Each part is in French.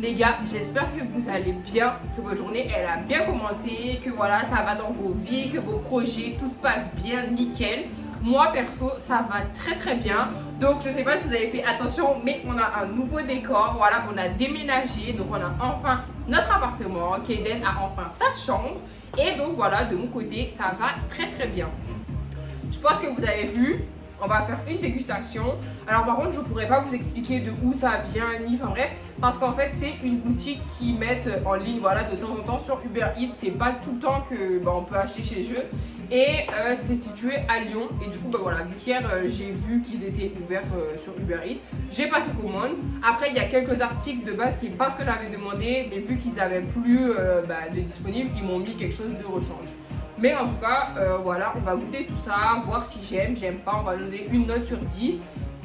Les gars, j'espère que vous allez bien, que votre journée elle a bien commencé, que voilà, ça va dans vos vies, que vos projets, tout se passe bien, nickel. Moi perso, ça va très bien. Donc je sais pas si vous avez fait attention, mais on a un nouveau décor. Voilà, on a déménagé, donc on a enfin notre appartement. Kaden a enfin sa chambre. Et donc voilà, de mon côté, ça va très bien. Je pense que vous avez vu, on va faire une dégustation. Alors par contre, je pourrais pas vous expliquer de où ça vient, ni enfin bref, parce qu'en fait c'est une boutique qui mettent en ligne, voilà, de temps en temps sur Uber Eats. C'est pas tout le temps que on peut acheter chez eux. Et c'est situé à Lyon. Et du coup, voilà, vu qu'hier j'ai vu qu'ils étaient ouverts sur Uber Eats, j'ai passé commande. Après, il y a quelques articles de base, c'est pas ce que j'avais demandé, mais vu qu'ils avaient plus de disponible, ils m'ont mis quelque chose de rechange. Mais en tout cas, voilà, on va goûter tout ça, voir si j'aime pas, on va donner une note sur 10.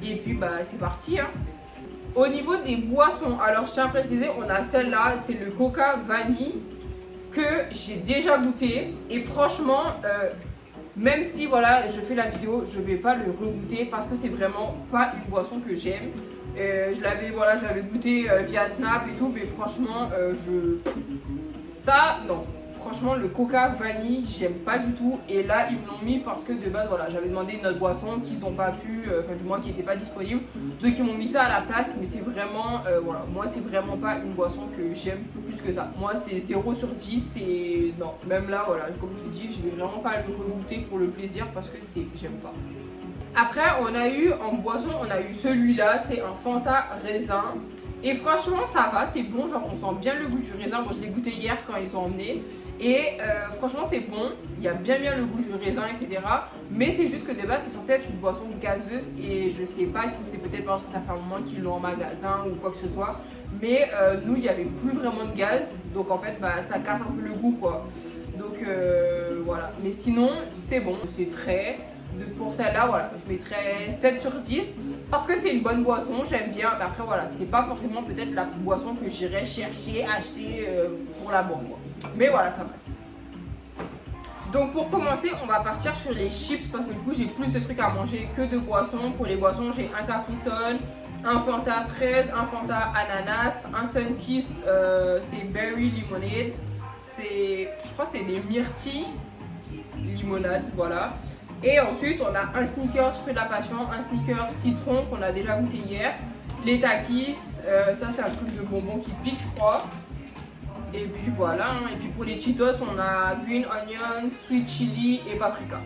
Et puis, c'est parti, hein. Au niveau des boissons, alors je tiens à préciser, on a celle-là, c'est le Coca Vanille que j'ai déjà goûté. Et franchement, même si voilà, je fais la vidéo, je vais pas le regoûter parce que c'est vraiment pas une boisson que j'aime. Je l'avais goûté via Snap et tout, mais franchement, ça, non. Franchement, le Coca vanille, j'aime pas du tout. Et là, ils me l'ont mis parce que de base, voilà, j'avais demandé une autre boisson qu'ils n'ont pas pu, du moins qui n'était pas disponible. Donc, ils m'ont mis ça à la place. Mais c'est vraiment, voilà, moi, c'est vraiment pas une boisson que j'aime plus que ça. Moi, c'est 0 sur 10. Et non, même là, voilà, comme je vous dis, je vais vraiment pas le regoûter pour le plaisir parce que j'aime pas. Après, on a eu en boisson, on a eu celui-là, c'est un Fanta raisin. Et franchement, ça va, c'est bon, genre on sent bien le goût du raisin. Moi, je l'ai goûté hier quand ils ont emmené. Et franchement c'est bon, il y a bien le goût du raisin, etc. Mais c'est juste que de base c'est censé être une boisson gazeuse. Et je sais pas si c'est peut-être parce que ça fait un moment qu'ils l'ont en magasin ou quoi que ce soit. Mais nous il n'y avait plus vraiment de gaz. Donc en fait ça casse un peu le goût quoi. Donc voilà, mais sinon c'est bon, c'est frais. Pour celle-là, voilà, je mettrais 7 sur 10 parce que c'est une bonne boisson, j'aime bien. Mais après, voilà, c'est pas forcément peut-être la boisson que j'irais chercher, acheter pour la boire, quoi. Mais voilà, ça passe. Donc, pour commencer, on va partir sur les chips parce que du coup, j'ai plus de trucs à manger que de boissons. Pour les boissons, j'ai un Capri Sun, un Fanta fraise, un Fanta ananas, un Sunkiss, c'est Berry Lemonade. Je crois que c'est des myrtilles limonade, voilà. Et ensuite, on a un Snickers fruit de la passion, un Snickers citron qu'on a déjà goûté hier. Les Takis, ça c'est un truc de bonbon qui pique, je crois. Et puis voilà, hein. Et puis pour les Cheetos, on a green onion, sweet chili et paprika.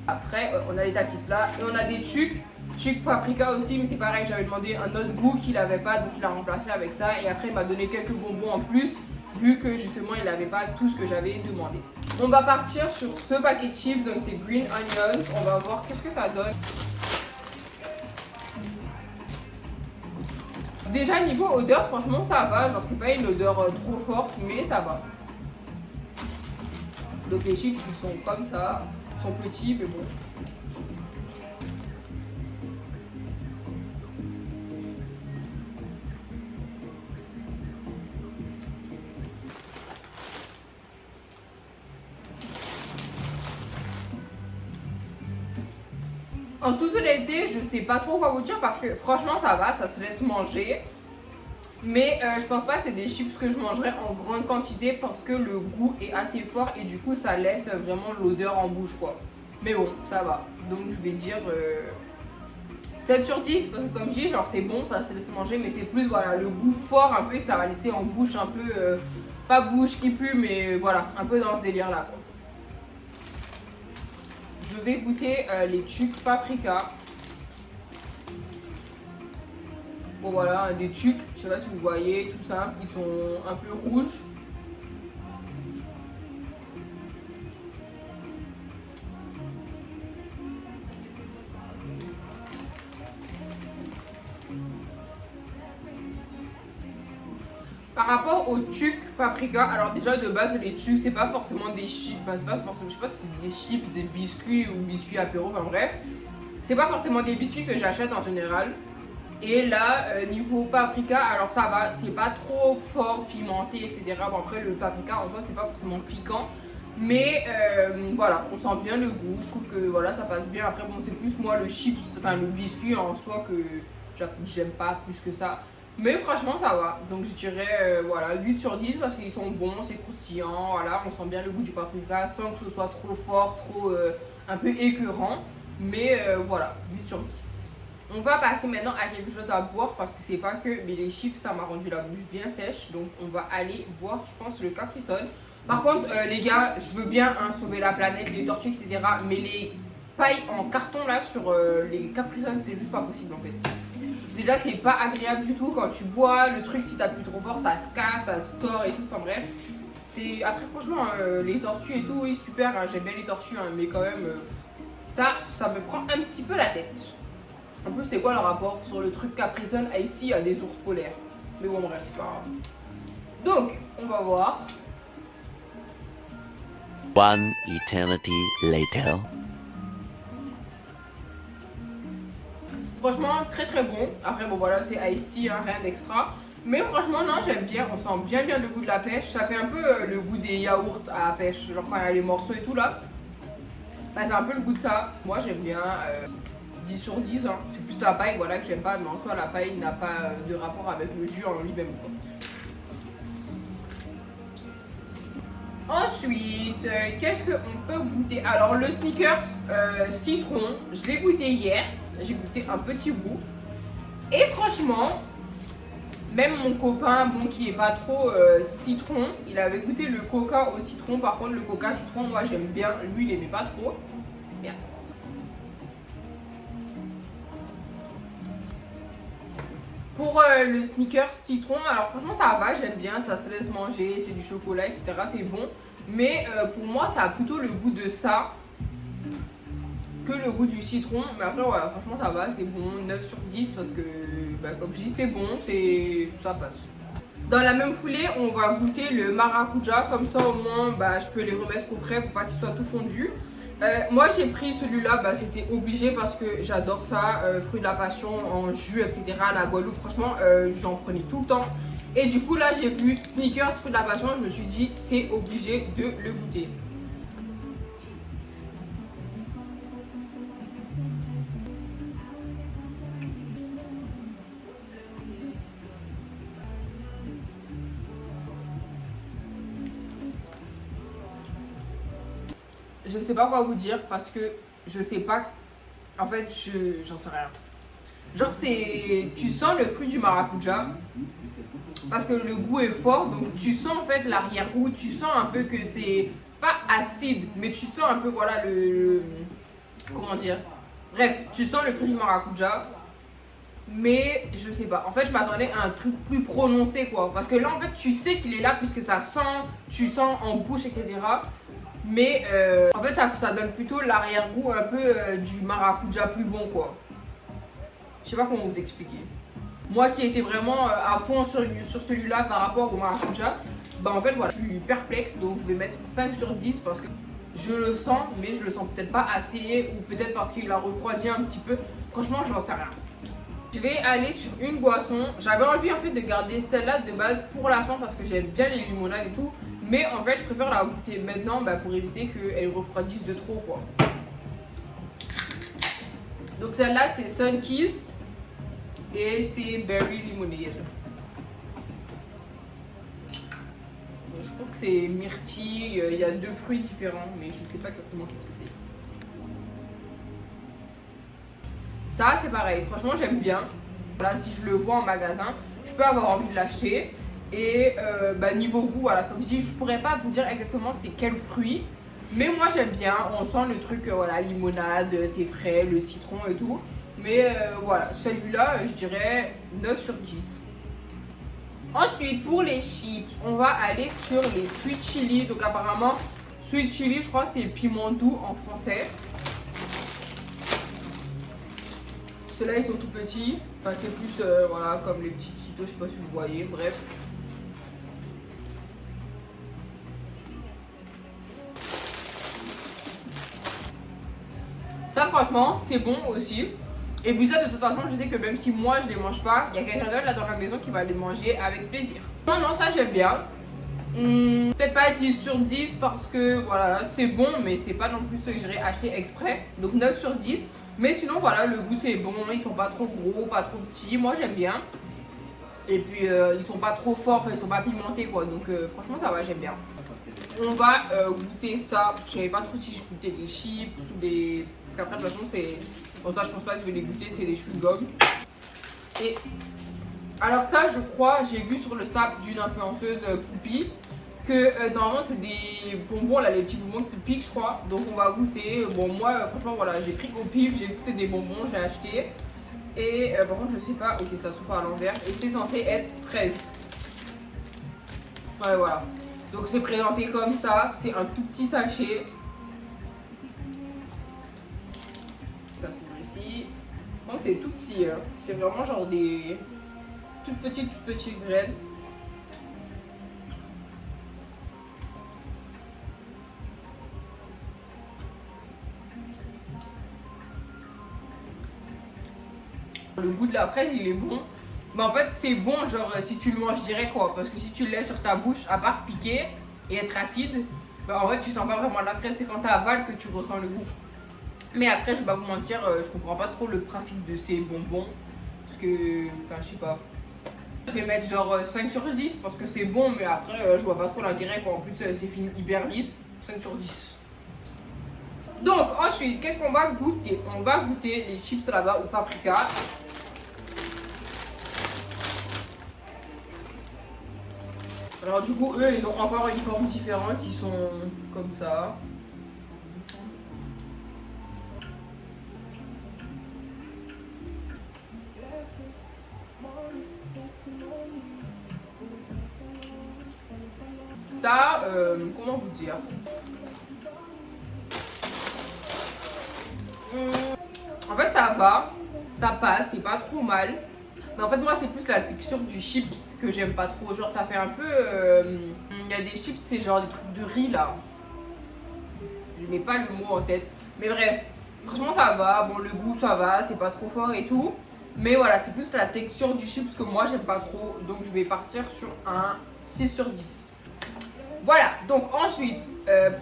Après, on a les Takis là. Et on a des Chuck paprika aussi, mais c'est pareil, j'avais demandé un autre goût qu'il n'avait pas, donc il a remplacé avec ça. Et après, il m'a donné quelques bonbons en plus, vu que justement, il n'avait pas tout ce que j'avais demandé. On va partir sur ce paquet de chips, donc c'est green onions. On va voir qu'est-ce que ça donne. Déjà niveau odeur, franchement ça va, genre c'est pas une odeur trop forte, mais ça va. Donc les chips ils sont comme ça, ils sont petits mais bon. En toute honnêteté, je sais pas trop quoi vous dire parce que franchement ça va, ça se laisse manger. Mais je pense pas que c'est des chips que je mangerai en grande quantité parce que le goût est assez fort et du coup ça laisse vraiment l'odeur en bouche quoi. Mais bon, ça va. Donc je vais dire 7 sur 10 parce que comme je dis, genre c'est bon, ça se laisse manger mais c'est plus voilà le goût fort un peu que ça va laisser en bouche un peu, pas bouche qui pue mais voilà, un peu dans ce délire là quoi. Je vais goûter les Chuck paprika. Bon voilà, des Chuck, je sais pas si vous voyez, tout ça, ils sont un peu rouges. Par rapport aux Chuck paprika, alors déjà de base les Chuck c'est pas forcément des chips, enfin c'est pas forcément, je sais pas si c'est des chips, des biscuits ou biscuits apéro, enfin bref. C'est pas forcément des biscuits que j'achète en général. Et là, niveau paprika, alors ça va, c'est pas trop fort, pimenté, etc. Bon après le paprika en soi c'est pas forcément piquant. Mais voilà, on sent bien le goût, je trouve que voilà ça passe bien. Après bon c'est plus moi le chips, enfin le biscuit en soi que j'aime pas plus que ça. Mais franchement, ça va. Donc je dirais voilà, 8 sur 10 parce qu'ils sont bons, c'est croustillant. Voilà, on sent bien le goût du paprika sans que ce soit trop fort, trop un peu écœurant. Mais voilà, 8 sur 10. On va passer maintenant à quelque chose à boire parce que c'est pas que mais les chips, ça m'a rendu la bouche bien sèche. Donc on va aller boire, je pense, le Capri Sun. Par contre, les gars, je veux bien sauver la planète, les tortues, etc. Mais les pailles en carton là sur les Capri Sun, c'est juste pas possible en fait. Déjà, c'est pas agréable du tout quand tu bois. Le truc, si t'appuies trop fort, ça se casse, ça se tord et tout. Enfin bref. Après, franchement, les tortues et tout, oui, super. Hein, j'aime bien les tortues, hein, mais quand même, ça me prend un petit peu la tête. En plus, c'est quoi le rapport sur le truc Capri Sun et ici, il y a des ours polaires. Mais bon, bref, c'est pas grave. Donc, on va voir. One eternity later. Franchement, très très bon. Après, bon, voilà, c'est Ice Tea, hein, rien d'extra. Mais franchement, non, j'aime bien. On sent bien le goût de la pêche. Ça fait un peu le goût des yaourts à la pêche. Genre quand il y a les morceaux et tout là. Bah, c'est un peu le goût de ça. Moi, j'aime bien. 10 sur 10, hein. C'est plus la paille voilà, que j'aime pas, mais en soi la paille n'a pas de rapport avec le jus en lui-même. Ensuite, qu'est-ce qu'on peut goûter? Alors le Snickers citron, je l'ai goûté hier, j'ai goûté un petit bout. Et franchement, même mon copain, bon qui est pas trop citron, il avait goûté le coca au citron. Par contre le coca citron, moi j'aime bien, lui il aimait pas trop. Bien. Pour le Snickers citron, alors franchement ça va, j'aime bien, ça se laisse manger, c'est du chocolat, etc. C'est bon. Mais pour moi ça a plutôt le goût de ça que le goût du citron. Mais après voilà, franchement ça va, c'est bon, 9 sur 10 parce que bah, comme je dis c'est bon, ça passe. Dans la même foulée, on va goûter le maracuja, comme ça au moins bah, je peux les remettre au frais pour pas qu'ils soient tout fondus. Moi j'ai pris celui-là, bah, c'était obligé parce que j'adore ça, fruit de la passion en jus, etc. La Guadeloupe, franchement j'en prenais tout le temps. Et du coup là j'ai vu Snickers fruit de la passion, je me suis dit c'est obligé de le goûter. Je sais pas quoi vous dire parce que je sais pas. En fait, j'en sais rien. Genre, tu sens le fruit du maracuja parce que le goût est fort, donc tu sens en fait l'arrière-goût. Tu sens un peu que c'est pas acide, mais tu sens un peu, voilà, comment dire. Bref, tu sens le fruit du maracuja, mais je sais pas. En fait, je m'attendais à un truc plus prononcé, quoi. Parce que là, en fait, tu sais qu'il est là puisque ça sent, tu sens en bouche, etc. Mais en fait ça donne plutôt l'arrière-goût un peu du maracuja plus bon quoi. Je sais pas comment vous expliquer. Moi qui étais vraiment à fond sur celui-là par rapport au maracuja, bah en fait voilà, je suis perplexe donc je vais mettre 5 sur 10 parce que je le sens mais je le sens peut-être pas assez ou peut-être parce qu'il a refroidi un petit peu. Franchement j'en sais rien. Je vais aller sur une boisson. J'avais envie en fait de garder celle-là de base pour la fin parce que j'aime bien les limonades et tout. Mais en fait, je préfère la goûter maintenant bah, pour éviter qu'elle refroidisse de trop quoi. Donc celle-là, c'est Sunkiss et c'est Berry Lemonade. Donc, je crois que c'est myrtille. Il y a 2 fruits différents, mais je sais pas exactement qu'est-ce que c'est. Ça, c'est pareil. Franchement, j'aime bien. Là, si je le vois en magasin, je peux avoir envie de l'acheter. Et bah, niveau goût, voilà, comme je dis, je pourrais pas vous dire exactement c'est quel fruit. Mais moi j'aime bien, on sent le truc, voilà, limonade, c'est frais, le citron et tout. Mais voilà, celui-là, je dirais 9 sur 10. Ensuite, pour les chips, on va aller sur les sweet chili. Donc apparemment, sweet chili, je crois c'est piment doux en français. Ceux-là, ils sont tout petits. Enfin, c'est plus, voilà, comme les petits Cheetos, je sais pas si vous voyez, bref. Ça franchement c'est bon aussi. Et puis ça de toute façon je sais que même si moi je les mange pas, il y a quelqu'un d'autre là dans la maison qui va les manger avec plaisir. Non ça j'aime bien. Peut-être pas 10 sur 10 parce que voilà c'est bon mais c'est pas non plus ce que j'irai acheter exprès. Donc 9 sur 10. Mais sinon voilà le goût c'est bon, ils sont pas trop gros, pas trop petits, moi j'aime bien. Et puis ils sont pas trop forts, enfin ils sont pas pimentés quoi. Donc franchement ça va, j'aime bien. On va goûter ça, parce que je savais pas trop si je goûtais des chips ou des... Parce qu'après de toute façon c'est... Bon ça je pense pas que je vais les goûter, c'est des chewing-gums. Et alors ça je crois, j'ai vu sur le snap d'une influenceuse Poupie que normalement c'est des bonbons là, les petits bonbons qui piquent je crois. Donc on va goûter. Bon moi franchement voilà, j'ai pris au pif, j'ai goûté des bonbons, j'ai acheté. Et par contre je sais pas, ok ça se trouve à l'envers. Et c'est censé être fraise. Ouais voilà. Donc c'est présenté comme ça, c'est un tout petit sachet. Ça se trouve ici. Donc c'est tout petit, hein. C'est vraiment genre des toutes petites graines. Le goût de la fraise il est bon. Mais en fait c'est bon genre si tu le manges direct quoi. Parce que si tu le laisses sur ta bouche, à part piquer et être acide, bah en fait tu sens pas vraiment la fraise. C'est quand tu avales que tu ressens le goût. Mais après je vais pas vous mentir, je comprends pas trop le principe de ces bonbons. Parce que, enfin je sais pas. Je vais mettre genre 5 sur 10 parce que c'est bon. Mais après je vois pas trop l'intérêt quoi. En plus c'est fini hyper vite. 5 sur 10. Donc ensuite qu'est-ce qu'on va goûter? On va goûter les chips là-bas au paprika. Alors du coup, eux, ils ont encore une forme différente, ils sont comme ça. Ça, comment vous dire? En fait, ça va, ça passe, c'est pas trop mal. Mais en fait moi c'est plus la texture du chips que j'aime pas trop. Genre ça fait un peu... Il y a des chips, c'est genre des trucs de riz là. Je n'ai pas le mot en tête. Mais bref, franchement ça va. Bon le goût ça va, c'est pas trop fort et tout. Mais voilà, c'est plus la texture du chips que moi j'aime pas trop. Donc je vais partir sur un 6 sur 10. Voilà, donc ensuite,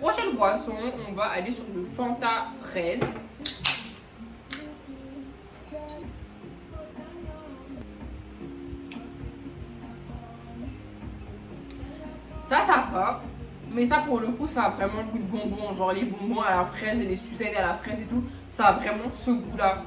prochaine boisson, on va aller sur le Fanta fraise. Ça va, mais ça pour le coup ça a vraiment le goût de bonbons, genre les bonbons à la fraise et les sucettes à la fraise et tout, ça a vraiment ce goût là.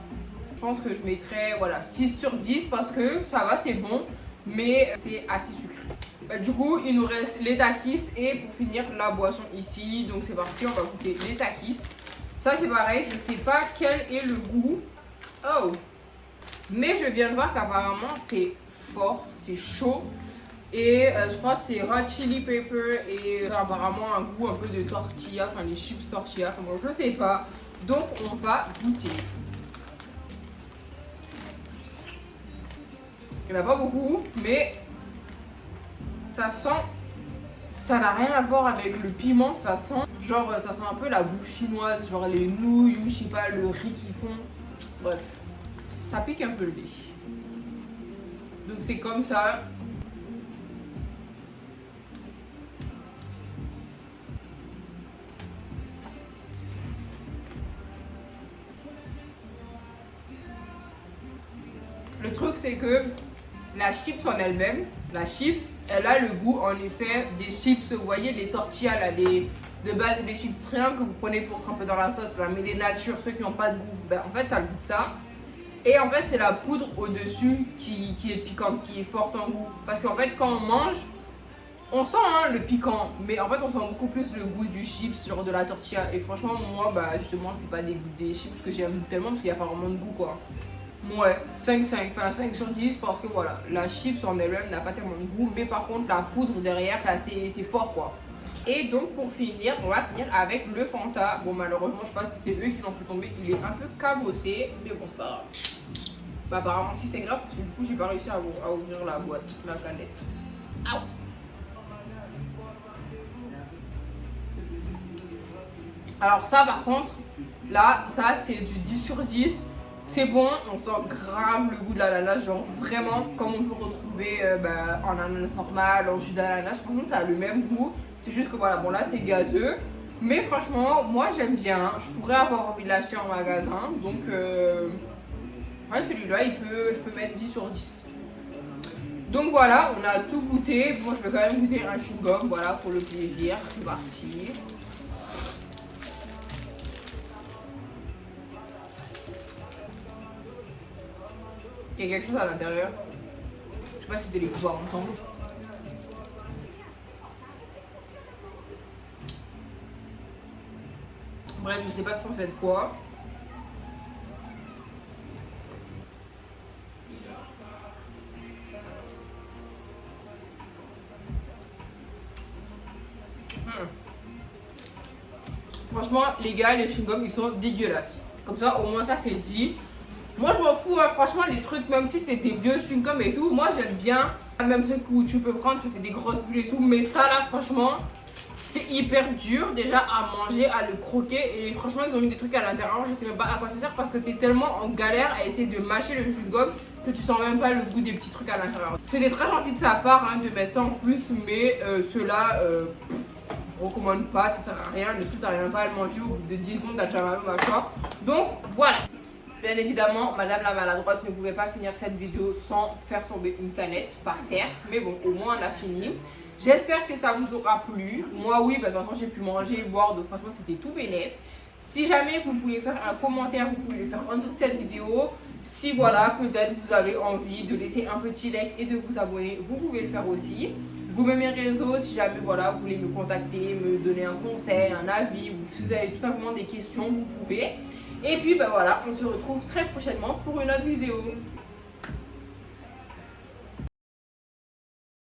Je pense que je mettrais voilà 6 sur 10 parce que ça va, c'est bon, mais c'est assez sucré. Du coup il nous reste les takis et pour finir la boisson ici, donc c'est parti, on va goûter les takis. Ça c'est pareil, je sais pas quel est le goût. Oh, mais je viens de voir qu'apparemment c'est fort, c'est chaud. Et je crois que c'est hot chili pepper et apparemment un goût un peu de tortilla, enfin les chips tortilla, enfin bon, je sais pas. Donc on va goûter. Il n'y en a pas beaucoup, mais ça sent... Ça n'a rien à voir avec le piment, ça sent genre ça sent un peu la bouffe chinoise, genre les nouilles ou je sais pas, le riz qu'ils font. Bref, ça pique un peu le nez. Donc c'est comme ça. Le truc c'est que la chips en elle-même, la chips, elle a le goût en effet des chips, vous voyez les tortillas là, de base les chips triangles que vous prenez pour tremper dans la sauce là, mais les natures, ceux qui n'ont pas de goût, ben, en fait ça a le goût de ça. Et en fait c'est la poudre au dessus qui est piquante, qui est forte en goût. Parce qu'en fait quand on mange, on sent hein, le piquant, mais en fait on sent beaucoup plus le goût du chips, genre de la tortilla. Et franchement moi bah justement c'est pas des goûts des chips que j'aime tellement parce qu'il n'y a pas vraiment de goût quoi. Ouais, 5-5, enfin 5 sur 10 parce que voilà, la chips en elle-même n'a pas tellement de goût, mais par contre la poudre derrière, c'est fort quoi. Et donc pour finir, on va finir avec le Fanta. Bon malheureusement je sais pas si c'est eux qui l'ont fait tomber, il est un peu cabossé, mais bon c'est pas grave. Bah apparemment si c'est grave parce que du coup j'ai pas réussi à ouvrir la boîte, la canette. Aouh. Alors ça par contre, là ça c'est du 10 sur 10. C'est bon, on sent grave le goût de l'ananas, genre vraiment comme on peut retrouver en ananas normal, en jus d'ananas. Par contre ça a le même goût, c'est juste que voilà, bon là c'est gazeux. Mais franchement, moi j'aime bien, je pourrais avoir envie de l'acheter en magasin. Donc ouais, celui-là, je peux mettre 10 sur 10. Donc voilà, on a tout goûté. Bon, je vais quand même goûter un chewing-gum, voilà, pour le plaisir. C'est parti. Il y a quelque chose à l'intérieur. Je sais pas si tu les pouvoir entendre. Bref, je sais pas si c'est quoi. Franchement, les gars, les chewing-gums, ils sont dégueulasses. Comme ça, au moins, ça, c'est dit. Moi, je m'en fous, hein. Franchement, les trucs, même si c'est des vieux chewing-gums et tout, moi, j'aime bien. Même ceux que tu peux prendre, ça fait des grosses bulles et tout. Mais ça, là, franchement, c'est hyper dur, déjà, à manger, à le croquer. Et franchement, ils ont mis des trucs à l'intérieur. Je sais même pas à quoi ça sert parce que t'es tellement en galère à essayer de mâcher le chewing-gum que tu sens même pas le goût des petits trucs à l'intérieur. C'était très gentil de sa part, hein, de mettre ça en plus. Mais ceux-là... je recommande pas, ça sert à rien, ne tout à rien pas à le manger au bout de 10 secondes, t'as déjà mal au mâchoire. Donc voilà. Bien évidemment, madame la maladroite ne pouvait pas finir cette vidéo sans faire tomber une canette par terre. Mais bon, au moins on a fini. J'espère que ça vous aura plu. Moi oui, bah, de toute façon j'ai pu manger et boire, donc franchement c'était tout bénef. Si jamais vous pouvez faire un commentaire, vous pouvez le faire en dessous de cette vidéo. Si voilà, peut-être vous avez envie de laisser un petit like et de vous abonner, vous pouvez le faire aussi. Je vous mets mes réseaux si jamais voilà, vous voulez me contacter, me donner un conseil, un avis ou si vous avez tout simplement des questions, vous pouvez. Et puis bah voilà, on se retrouve très prochainement pour une autre vidéo.